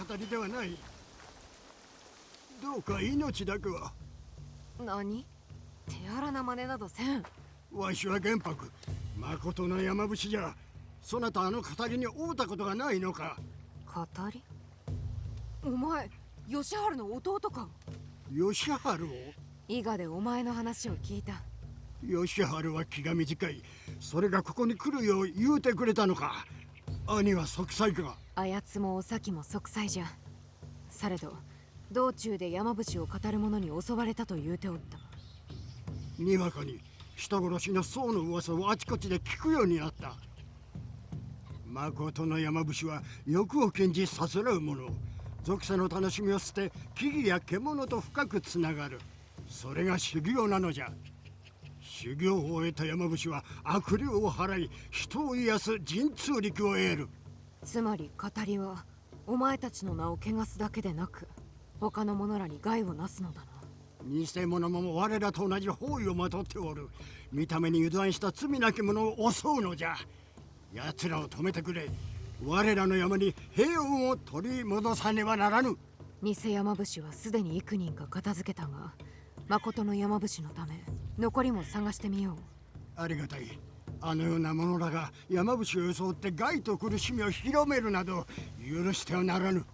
たりではない。どうか命だけは。何？手荒な真似などせん。わしは玄白、誠の山伏じゃ。そなたあの語りに会うたことがないのか。語り？お前、義治の弟か。義治を？伊賀でお前の話を聞いた。義治は気が短い。それがここに来るよう言うてくれたのか。兄は息災か。あやつもお咲も息災じゃ。されど道中で山伏を語る者に襲われたと言うておった。にわかに人殺しの僧の噂をあちこちで聞くようになった。誠の山伏は欲を禁じさすらう者。俗世の楽しみを捨て木々や獣と深くつながる。それが修行なのじゃ。修行を終えた山伏は悪霊を払い人を癒す神通力を得る。つまり語りはお前たちの名を汚すだけでなく他の者らに害をなすのだな。偽物も我らと同じ包囲をまとっておる。見た目に油断した罪なき者を襲うのじゃ。奴らを止めてくれ。我らの山に平穏を取り戻さねばならぬ。偽山伏はすでに幾人か片付けたが、誠の山伏のため残りも探してみよう。ありがたい。あのような者らが山伏を装って害と苦しみを広めるなど許してはならぬ。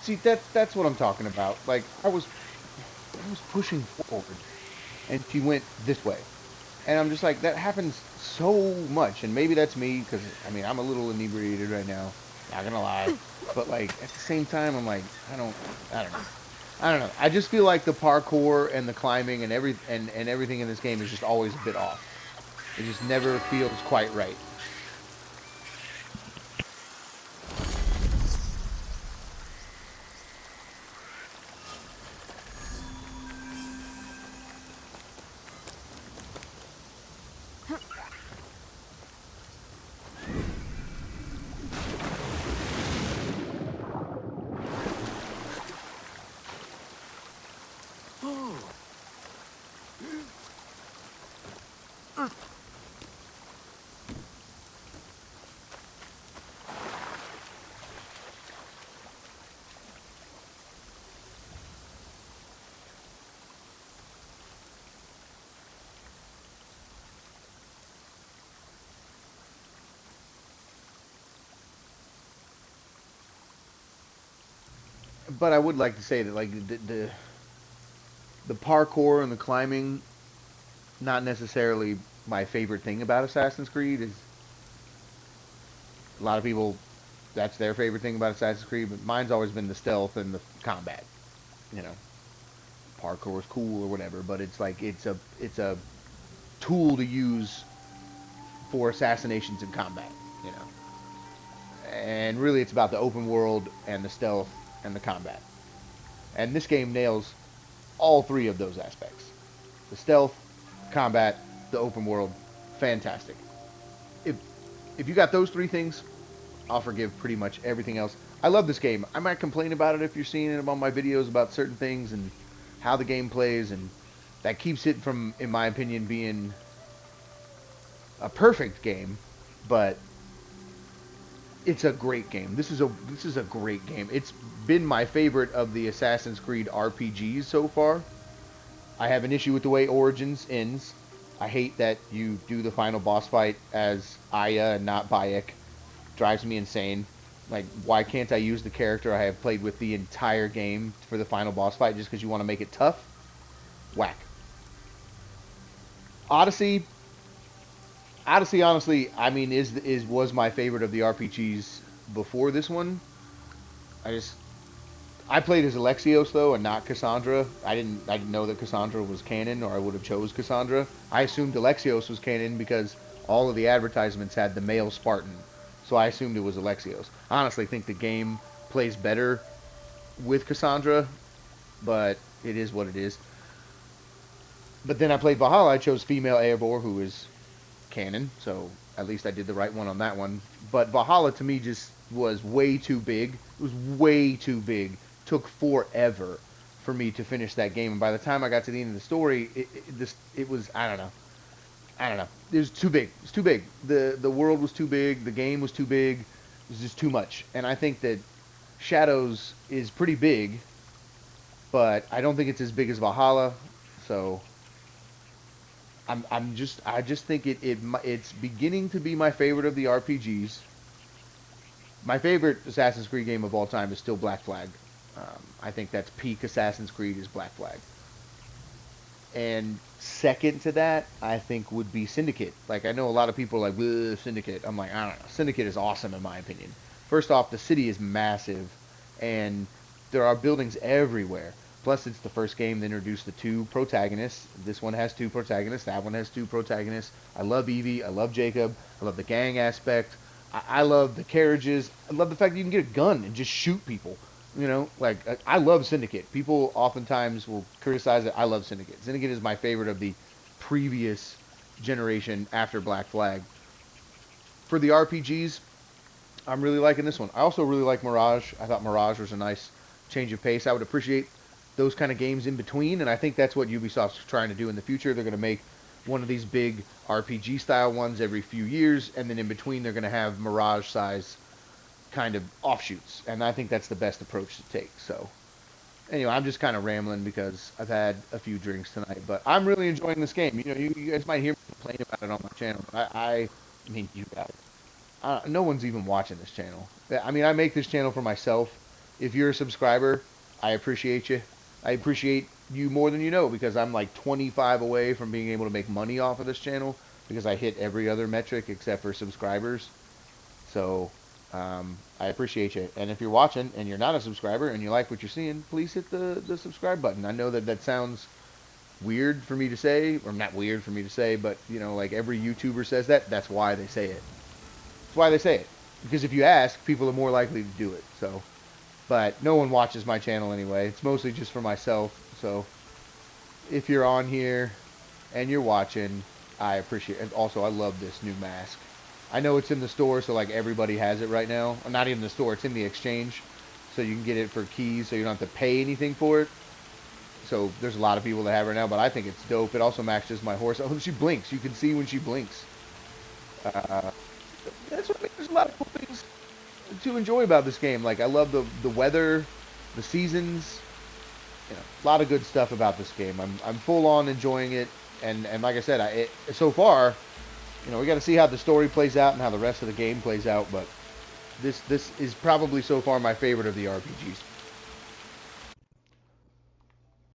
See, that's what I'm talking about. Like I was pushing forward, and she went this way, and I'm just like, that happens so much. And maybe that's me because I mean I'm a little inebriated right now. Not gonna lie, but like at the same time, I'm like, I don't know. I just feel like the parkour and the climbing and everything in this game is just always a bit off. It just never feels quite right. But I would like to say that like the parkour and the climbing, not necessarily my favorite thing about Assassin's Creed. Is a lot of people, that's their favorite thing about Assassin's Creed, but mine's always been the stealth and the combat. You know, parkour is cool or whatever, but it's like it's a tool to use for assassinations in combat. You know, and really it's about the open world and the stealth and the combat. And this game nails all three of those aspects: the stealth, combat, the open world. Fantastic. If if you got those three things, I'll forgive pretty much everything else. I love this game. I might complain about it if you're seeing it on my videos about certain things and how the game plays, and that keeps it from, in my opinion, being a perfect game. But it's a great game. This is a great game. It's been my favorite of the Assassin's Creed RPGs so far. I have an issue with the way Origins ends. I hate that you do the final boss fight as Aya and not Bayek. Drives me insane. Like, why can't I use the character I have played with the entire game for the final boss fight just because you want to make it tough? Whack. Odyssey. Odyssey, honestly, I mean, was my favorite of the RPGs before this one. I played as Alexios though, and not Cassandra. I didn't know that Cassandra was canon, or I would have chose Cassandra. I assumed Alexios was canon because all of the advertisements had the male Spartan, so I assumed it was Alexios. I honestly think the game plays better with Cassandra, but it is what it is. But then I played Valhalla. I chose female Eivor, who is canon, so at least I did the right one on that one. But Valhalla to me just was way too big. It was way too big. Took forever for me to finish that game, and by the time I got to the end of the story, it was, I don't know. It was too big. It's too big. The world was too big. The game was too big. It was just too much. And I think that Shadows is pretty big, but I don't think it's as big as Valhalla. So I just think it's beginning to be my favorite of the RPGs. My favorite Assassin's Creed game of all time is still Black Flag. I think that's peak Assassin's Creed is Black Flag. And second to that, I think would be Syndicate. Like, I know a lot of people are like, "Ugh, Syndicate." I'm like, I don't know. Syndicate is awesome in my opinion. First off, the city is massive, and there are buildings everywhere. Plus, it's the first game that introduced the two protagonists. This one has two protagonists. That one has two protagonists. I love Evie. I love Jacob. I love the gang aspect. I love the carriages. I love the fact that you can get a gun and just shoot people. You know, like, I love Syndicate. People oftentimes will criticize it. I love Syndicate. Syndicate is my favorite of the previous generation after Black Flag. For the RPGs, I'm really liking this one. I also really like Mirage. I thought Mirage was a nice change of pace. I would appreciate those kind of games in between, and I think that's what Ubisoft's trying to do in the future. They're going to make one of these big RPG style ones every few years, and then in between they're going to have Mirage size kind of offshoots, and I think that's the best approach to take. So anyway, I'm just kind of rambling because I've had a few drinks tonight, but I'm really enjoying this game. You know, you guys might hear me complain about it on my channel, but I mean, you guys, no one's even watching this channel. I mean, I make this channel for myself. If you're a subscriber, I appreciate you. I appreciate you more than you know, because I'm like 25 away from being able to make money off of this channel because I hit every other metric except for subscribers. So I appreciate you. And if you're watching and you're not a subscriber and you like what you're seeing, please hit the subscribe button. I know that sounds weird for me to say, or not weird for me to say, but you know, like every YouTuber says that. That's why they say it. That's why they say it. Because if you ask, people are more likely to do it. So, but no one watches my channel anyway. It's mostly just for myself. So if you're on here and you're watching, I appreciate it. Also, I love this new mask. I know it's in the store, so like everybody has it right now. Or not even the store, it's in the exchange. So you can get it for keys, so you don't have to pay anything for it. So there's a lot of people that have it right now, but I think it's dope. It also matches my horse. Oh, she blinks. You can see when she blinks. That's what there's a lot of cool things to enjoy about this game. Like I love the weather, the seasons. A lot of good stuff about this game. I'm full on enjoying it, and like I said, so far, we got to see how the story plays out and how the rest of the game plays out. But this is probably so far my favorite of the RPGs.